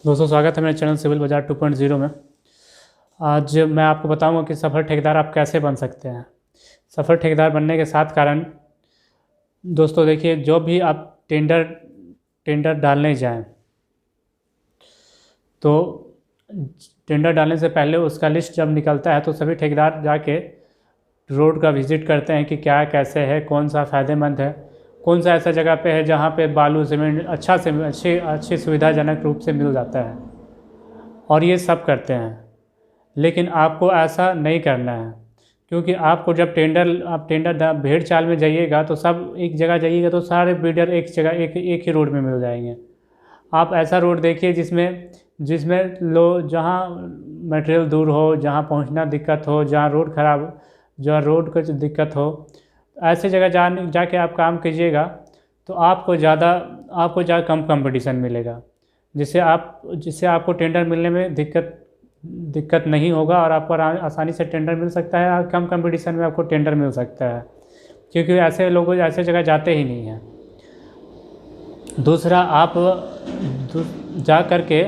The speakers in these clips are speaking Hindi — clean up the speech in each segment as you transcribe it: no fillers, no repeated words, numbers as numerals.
दोस्तों, स्वागत है मेरे चैनल सिविल बाजार 2.0 में। आज मैं आपको बताऊंगा कि सफल ठेकेदार आप कैसे बन सकते हैं। सफल ठेकेदार बनने के 7 कारण। दोस्तों देखिए, जो भी आप टेंडर टेंडर डालने जाएं तो टेंडर डालने से पहले उसका लिस्ट जब निकलता है तो सभी ठेकेदार जाके रोड का विज़िट करते हैं कि क्या कैसे है, कौन सा फ़ायदेमंद है, कौन सा ऐसा जगह पे है जहाँ पे बालू सीमेंट अच्छी सुविधाजनक रूप से मिल जाता है, और ये सब करते हैं। लेकिन आपको ऐसा नहीं करना है, क्योंकि आपको जब आप टेंडर भेड़ चाल में जाइएगा तो सब एक जगह जाइएगा तो सारे बिल्डर एक जगह एक ही रोड में मिल जाएंगे। आप ऐसा रोड देखिए जिसमें जिसमें लो जहाँ मटेरियल दूर हो, जहाँ पहुँचना दिक्कत हो, जहाँ रोड को दिक्कत हो, ऐसे जगह जाके आप काम कीजिएगा तो आपको ज़्यादा कम कंपटीशन मिलेगा, जिससे आपको टेंडर मिलने में दिक्कत नहीं होगा और आपको आसानी से टेंडर मिल सकता है और कम कंपटीशन में आपको टेंडर मिल सकता है, क्योंकि ऐसे लोग ऐसे जगह जाते ही नहीं हैं। दूसरा, आप जा कर के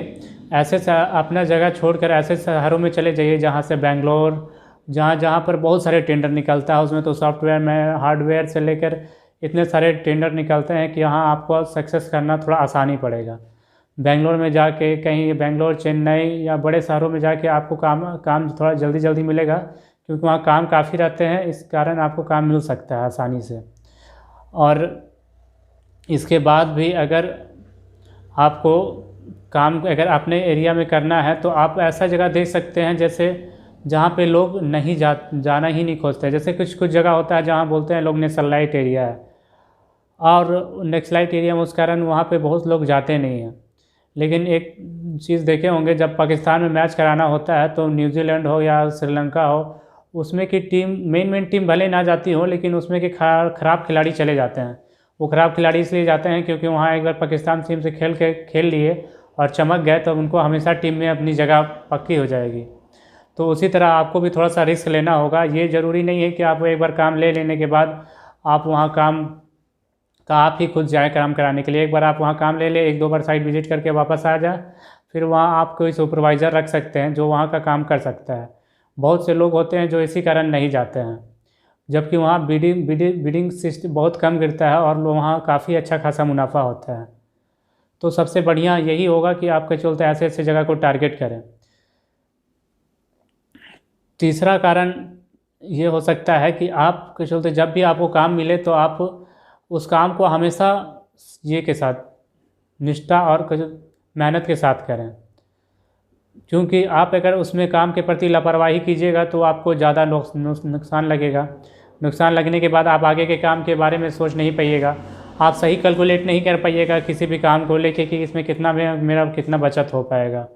अपना जगह छोड़कर ऐसे शहरों में चले जाइए जहाँ से बेंगलोर, जहाँ पर बहुत सारे टेंडर निकलता है। उसमें तो सॉफ्टवेयर में हार्डवेयर से लेकर इतने सारे टेंडर निकलते हैं कि यहाँ आपको सक्सेस करना थोड़ा आसानी पड़ेगा। बेंगलोर में जाके कहीं बेंगलोर, चेन्नई या बड़े शहरों में जाके आपको काम थोड़ा जल्दी मिलेगा, क्योंकि वहाँ काम काफ़ी रहते हैं, इस कारण आपको काम मिल सकता है आसानी से। और इसके बाद भी अगर आपको काम अगर अपने एरिया में करना है तो आप ऐसा जगह देख सकते हैं जैसे जहाँ पे लोग जाना ही नहीं खोजते। जैसे कुछ जगह होता है जहाँ बोलते हैं लोग नेशनलाइट एरिया है, और नेशनलाइट एरिया में उस कारण वहाँ पे बहुत लोग जाते नहीं हैं। लेकिन एक चीज़ देखे होंगे, जब पाकिस्तान में मैच कराना होता है तो न्यूजीलैंड हो या श्रीलंका हो, उसमें की टीम मेन टीम भले ना जाती हो, लेकिन उसमें के ख़राब खिलाड़ी चले जाते हैं। वो ख़राब खिलाड़ी इसलिए जाते हैं क्योंकि वहाँ एक बार पाकिस्तान टीम से खेल लिए और चमक गए तो उनको हमेशा टीम में अपनी जगह पक्की हो जाएगी। तो उसी तरह आपको भी थोड़ा सा रिस्क लेना होगा। ये ज़रूरी नहीं है कि आप एक बार काम ले लेने के बाद आप वहाँ आप ही खुद जाए काम कराने के लिए। एक बार आप वहाँ काम ले ले, 1-2 बार साइट विजिट करके वापस आ जाए, फिर वहाँ आप कोई सुपरवाइज़र रख सकते हैं जो वहाँ का काम कर सकता है। बहुत से लोग होते हैं जो इसी कारण नहीं जाते हैं, जबकि वहाँ बिडिंग सिस्टम बहुत कम गिरता है और वहाँ काफ़ी अच्छा खासा मुनाफा होता है। तो सबसे बढ़िया यही होगा कि आपके चलते ऐसे जगह को टारगेट करें। तीसरा कारण ये हो सकता है कि आपके चलते जब भी आपको काम मिले तो आप उस काम को हमेशा ये के साथ निष्ठा और मेहनत के साथ करें, क्योंकि आप अगर उसमें काम के प्रति लापरवाही कीजिएगा तो आपको ज़्यादा नुकसान लगेगा। नुकसान लगने के बाद आप आगे के काम के बारे में सोच नहीं पाइएगा, आप सही कैलकुलेट नहीं कर पाइएगा किसी भी काम को लेके कि इसमें मेरा कितना बचत हो पाएगा।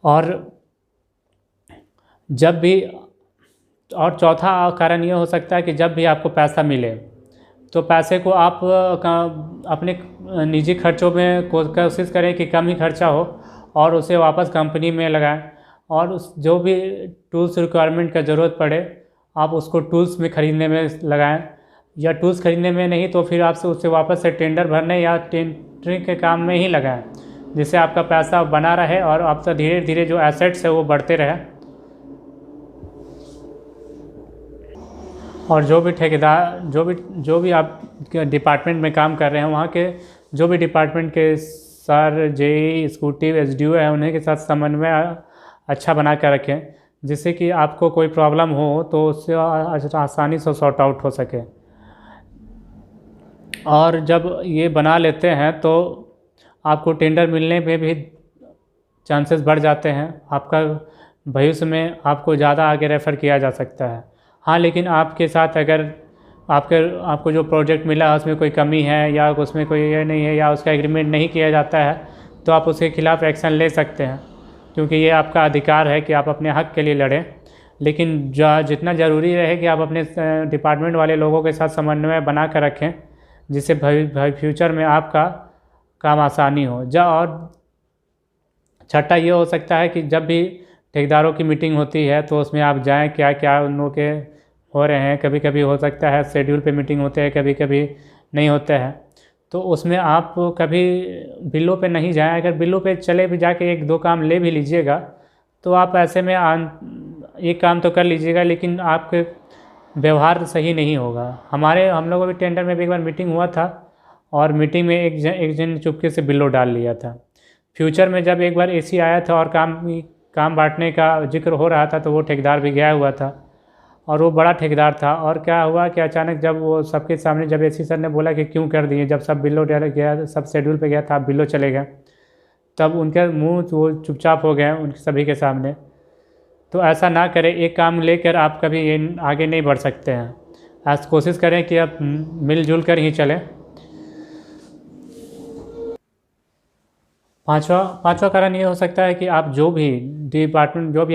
और और चौथा कारण ये हो सकता है कि जब भी आपको पैसा मिले तो पैसे को आप अपने निजी खर्चों में कोशिश करें कि कम ही खर्चा हो और उसे वापस कंपनी में लगाएं, और जो भी टूल्स रिक्वायरमेंट का ज़रूरत पड़े आप उसको टूल्स में ख़रीदने में लगाएं, या टूल्स ख़रीदने में नहीं तो फिर आपसे उससे वापस से टेंडर भरने या टेंडरिंग के काम में ही लगाएं, जिससे आपका पैसा बना रहे और आपका धीरे धीरे जो एसेट्स है वो बढ़ते रहे। और जो भी ठेकेदार जो भी आप डिपार्टमेंट में काम कर रहे हैं, वहाँ के जो भी डिपार्टमेंट के सर, जेई, एग्जीक्यूटिव, एसडीओ है, उन्हीं के साथ समन्वय अच्छा बना कर रखें, जिससे कि आपको कोई प्रॉब्लम हो तो उससे आसानी से सॉर्ट आउट हो सके। और जब ये बना लेते हैं तो आपको टेंडर मिलने में भी चांसेस बढ़ जाते हैं, आपका भविष्य में आपको ज़्यादा आगे रेफ़र किया जा सकता है। हाँ, लेकिन आपके साथ अगर आपको जो प्रोजेक्ट मिला है उसमें कोई कमी है या उसमें कोई ये नहीं है या उसका एग्रीमेंट नहीं किया जाता है तो आप उसके खिलाफ़ एक्शन ले सकते हैं, क्योंकि ये आपका अधिकार है कि आप अपने हक़ के लिए लड़ें। लेकिन जितना ज़रूरी रहे कि आप अपने डिपार्टमेंट वाले लोगों के साथ समन्वय बना कर रखें, जिससे फ्यूचर में आपका काम आसानी हो। और छठा ये हो सकता है कि जब भी ठेकेदारों की मीटिंग होती है तो उसमें आप जाएं, क्या क्या उन लोगों के हो रहे हैं। कभी कभी हो सकता है शेड्यूल पे मीटिंग होते हैं, कभी कभी नहीं होते हैं, तो उसमें आप कभी बिलों पे नहीं जाएं। अगर बिलों पे चले भी जाके 1-2 काम ले भी लीजिएगा तो आप ऐसे में एक काम तो कर लीजिएगा, लेकिन आपके व्यवहार सही नहीं होगा। हम लोगों के टेंडर में भी एक बार मीटिंग हुआ था और मीटिंग में एक जन ने चुपके से बिल्लो डाल लिया था। फ्यूचर में जब एक बार एसी आया था और काम बांटने का जिक्र हो रहा था तो वो ठेकेदार भी गया हुआ था और वो बड़ा ठेकेदार था। और क्या हुआ कि अचानक जब वो सबके सामने जब एसी सर ने बोला कि क्यों कर दिए, जब सब बिल्लो डाल गया, सब शेड्यूल पे गया था, बिल्लो चले गए, तब उनके मुंह वो चुपचाप हो गए उन सभी के सामने। तो ऐसा ना करें, एक काम लेकर आप कभी ये आगे नहीं बढ़ सकते हैं। आज कोशिश करें कि आप मिलजुल कर ही चलें। पांचवा कारण ये हो सकता है कि आप जो भी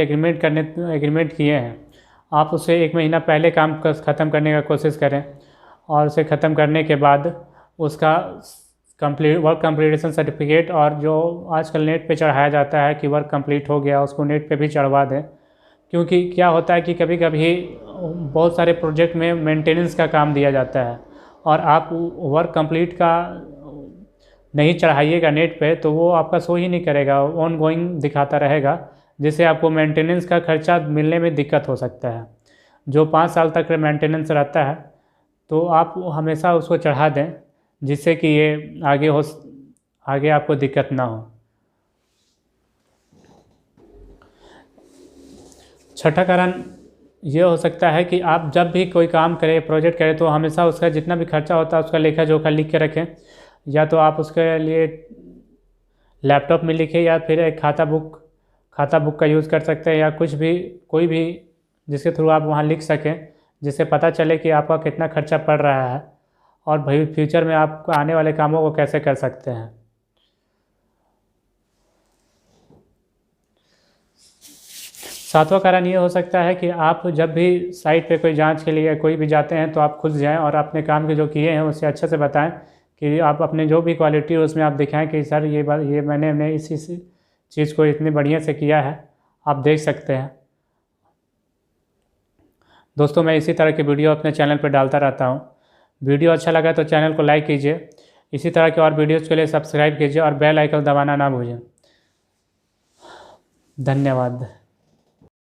एग्रीमेंट किए हैं, आप उसे 1 महीना पहले काम ख़त्म करने का कोशिश करें और उसे ख़त्म करने के बाद उसका वर्क कंप्लीटेशन सर्टिफिकेट, और जो आजकल नेट पे चढ़ाया जाता है कि वर्क कंप्लीट हो गया, उसको नेट पे भी चढ़वा दें। क्योंकि क्या होता है कि कभी कभी बहुत सारे प्रोजेक्ट में मेंटेनेंस का काम दिया जाता है और आप वर्क कंप्लीट का नहीं चढ़ाइएगा नेट पे तो वो आपका शो ही नहीं करेगा, ऑन गोइंग दिखाता रहेगा, जिससे आपको मेंटेनेंस का खर्चा मिलने में दिक्कत हो सकता है। जो 5 साल तक मेंटेनेंस रहता है तो आप हमेशा उसको चढ़ा दें, जिससे कि ये आगे आपको दिक्कत ना हो। छठा कारण ये हो सकता है कि आप जब भी कोई काम करें, प्रोजेक्ट करें, तो हमेशा उसका जितना भी खर्चा होता है उसका लेखा जोखा लिख के रखें। या तो आप उसके लिए लैपटॉप में लिखें या फिर एक खाता बुक का यूज़ कर सकते हैं, या कोई भी जिसके थ्रू आप वहाँ लिख सकें, जिससे पता चले कि आपका कितना खर्चा पड़ रहा है और भाई फ्यूचर में आप आने वाले कामों को कैसे कर सकते हैं। सातवां कारण ये हो सकता है कि आप जब भी साइट पे कोई जांच के लिए कोई भी जाते हैं तो आप खुद जाएं और अपने काम के जो किए हैं उससे अच्छे से बताएं, कि आप अपने जो भी क्वालिटी है उसमें आप दिखाएं कि सर ये मैंने इस चीज़ को इतनी बढ़िया से किया है, आप देख सकते हैं। दोस्तों, मैं इसी तरह की वीडियो अपने चैनल पर डालता रहता हूँ। वीडियो अच्छा लगा तो चैनल को लाइक कीजिए। इसी तरह के और वीडियोज़ के लिए सब्सक्राइब कीजिए और बेल आइकन दबाना ना भूलें। धन्यवाद।